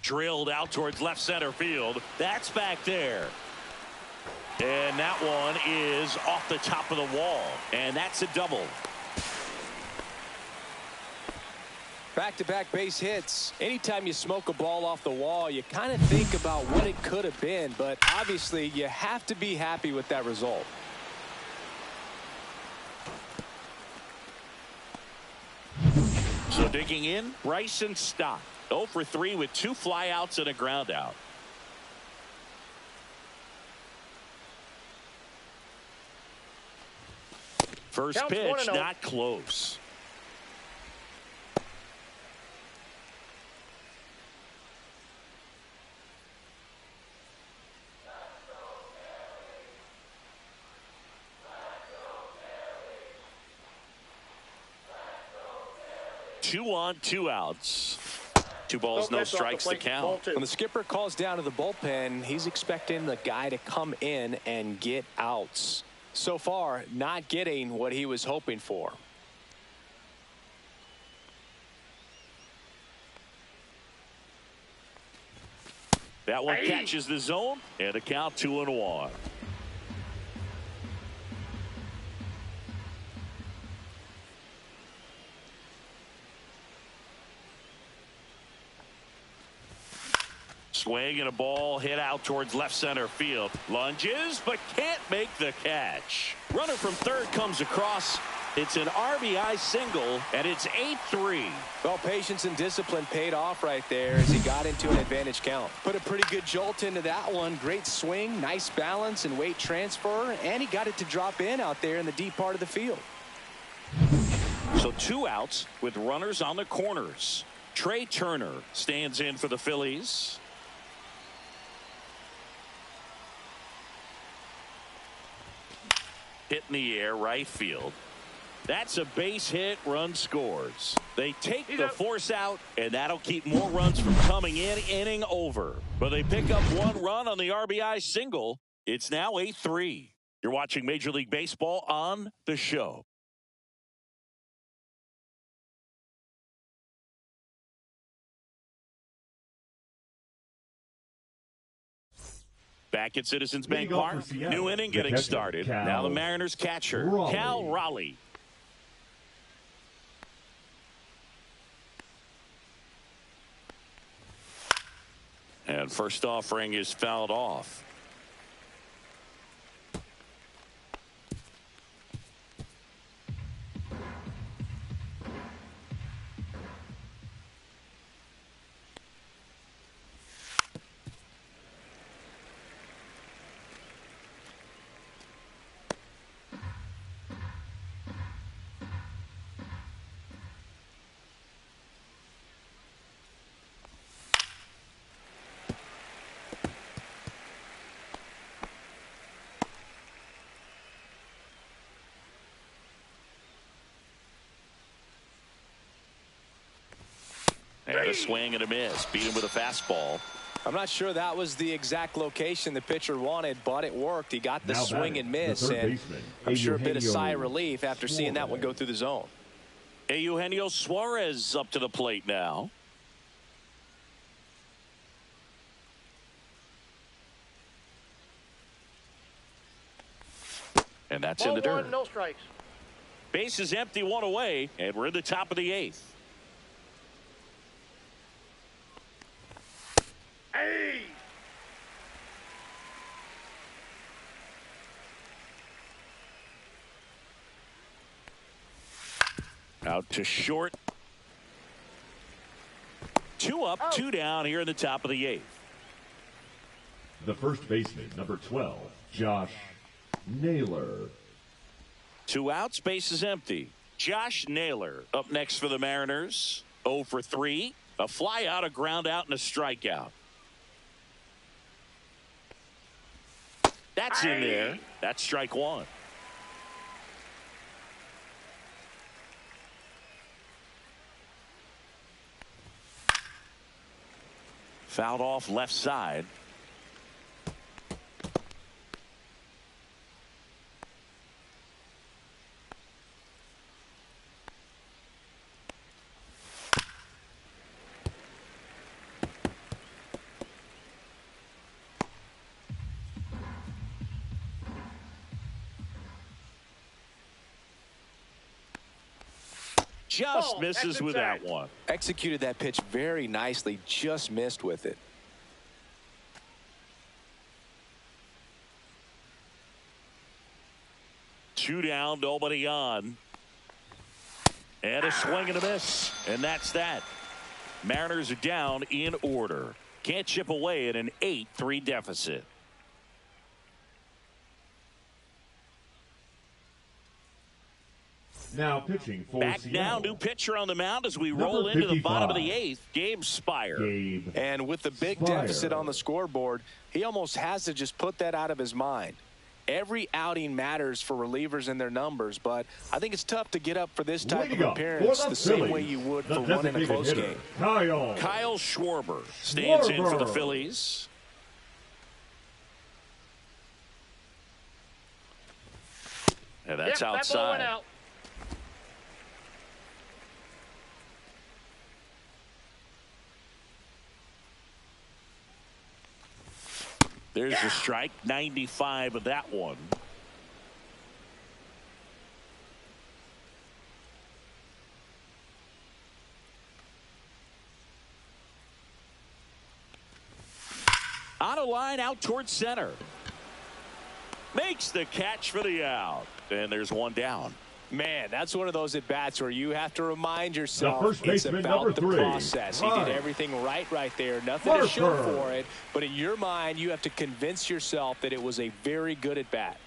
A: Drilled out towards left center field. That's back there. And that one is off the top of the wall. And that's a double.
C: Back-to-back base hits. Anytime you smoke a ball off the wall, you kind of think about what it could have been. But obviously, you have to be happy with that result.
A: So digging in, Bryson Stott. 0 for 3 with 2 flyouts and a ground out. First
D: Counts
A: pitch,
D: 1-0.
A: not close. Two on, 2 outs. 2 balls, no strikes to count.
C: When the skipper calls down to the bullpen, he's expecting the guy to come in and get outs. So far, not getting what he was hoping for.
A: That one catches the zone, and a count 2-1. Swing and a ball hit out towards left center field. Lunges, but can't make the catch. Runner from third comes across. It's an RBI single, and it's 8-3.
C: Well, patience and discipline paid off right there as he got into an advantage count. Put a pretty good jolt into that one. Great swing, nice balance and weight transfer, and he got it to drop in out there in the deep part of the field.
A: So 2 outs with runners on the corners. Trey Turner stands in for the Phillies. Hit in the air, right field. That's a base hit, run scores. They take the force out, and that'll keep more runs from coming in, inning over. But they pick up 1 run on the RBI single. It's now 8-3. You're watching Major League Baseball on The Show. Back at Citizens Bank Park, new inning getting started. Now the Mariners catcher, Cal Raleigh. And first offering is fouled off. And a swing and a miss. Beat him with a fastball.
C: I'm not sure that was the exact location the pitcher wanted, but it worked. He got the swing and miss, and I'm sure a bit of sigh of relief after seeing that one go through the zone.
A: Eugenio Suarez up to the plate now. And that's in the dirt.
D: No strikes.
A: Base is empty, 1 away, and we're in the top of the 8th.
D: Hey!
A: Out to short. 2 up, 2 down here in the top of the 8th.
B: The first baseman, number 12, Josh Naylor.
A: 2 outs, base is empty. Josh Naylor up next for the Mariners. 0 for 3. A fly out, a ground out, and a strikeout. That's in there. That's strike 1. Fouled off left side. Just misses with that one.
C: Executed that pitch very nicely, just missed with it.
A: Two down, nobody on. And a swing and a miss. And that's that. Mariners are down in order. Can't chip away at an 8-3 deficit.
B: Now pitching for
A: Back
B: Seattle.
A: now, new pitcher on the mound as we roll into the bottom of the 8th. Gabe Spire.
C: And with the big deficit on the scoreboard, he almost has to just put that out of his mind. Every outing matters for relievers and their numbers, but I think it's tough to get up for this type of appearance the same way you would for one in a close game.
A: Kyle Schwarber stands in for the Phillies. And that's outside.
D: That
A: There's the strike, 95 of that one. On a line out towards center. Makes the catch for the out. And there's one down.
C: Man, that's one of those at-bats where you have to remind yourself
B: it's
C: about the process. He did everything right there. Nothing to show for it. But in your mind, you have to convince yourself that it was a very good at-bat.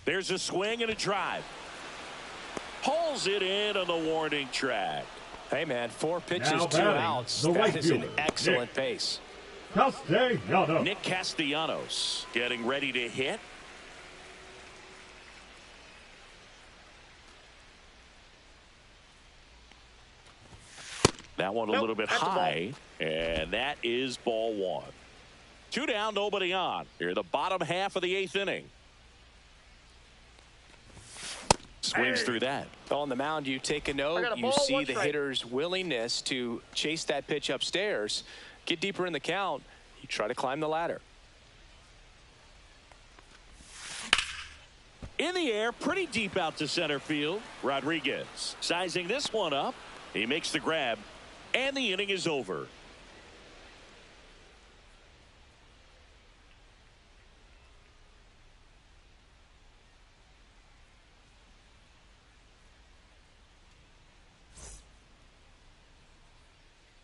A: There's a swing and a drive. Pulls it in on the warning track.
C: Hey, man, 4 pitches, 2 outs. That is an excellent pace.
A: Nick Castellanos getting ready to hit. That one a little bit high, and that is ball 1. 2 down, nobody on. Here, the bottom half of the 8th inning. Swings through that.
C: On the mound, you take a note. You see the hitter's willingness to chase that pitch upstairs, get deeper in the count. You try to climb the ladder.
A: In the air, pretty deep out to center field. Rodriguez sizing this one up. He makes the grab, and the inning is over.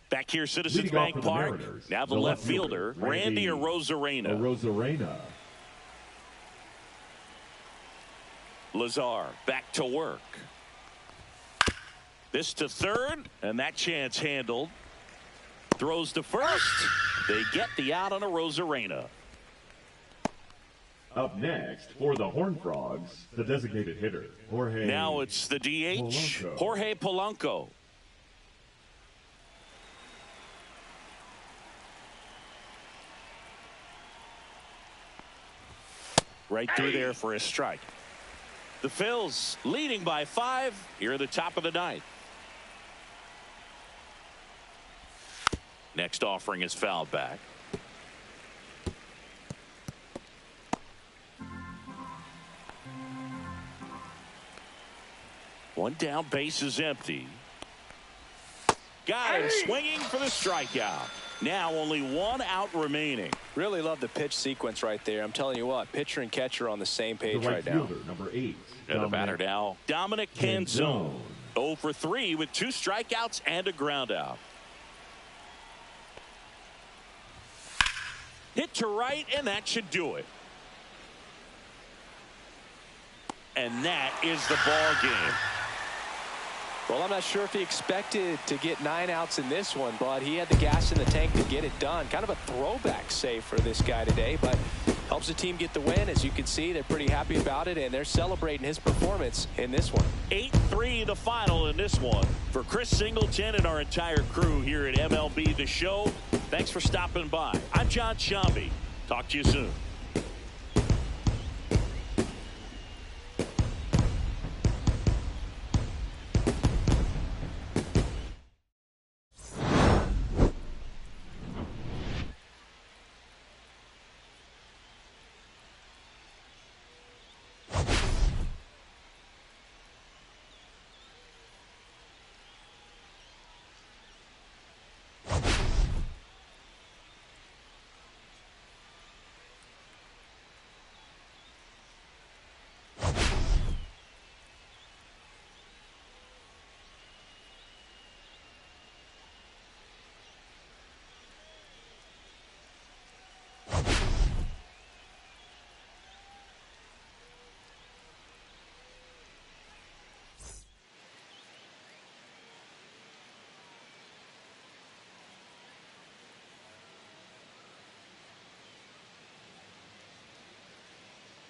A: Back here, Citizens Bank Park. Now the left fielder, Randy Arozarena. Lazar back to work. This to third, and that chance handled. Throws to first. They get the out on Arozarena.
B: Up next for the Horned Frogs, the designated hitter, Jorge.
A: Now it's the DH, Jorge Polanco. Right through there for a strike. The Phils leading by 5 here at the top of the 9th. Next offering is fouled back. One down, base is empty. Got him swinging for the strikeout. Now only 1 out remaining.
C: Really love the pitch sequence right there. I'm telling you what, pitcher and catcher on the same page right now.
B: Number 8.
A: And the batter now, Dominic Canzone. 0 for 3 with 2 strikeouts and a ground out. Hit to right, and that should do it. And that is the ball game.
C: Well, I'm not sure if he expected to get 9 outs in this one, but he had the gas in the tank to get it done. Kind of a throwback save for this guy today, but Helps the team get the win. As you can see, they're pretty happy about it, and they're celebrating his performance in this one.
A: 8-3 the final in this one. For Chris Singleton and our entire crew here at MLB The Show, thanks for stopping by. I'm John Shambi. Talk to you soon.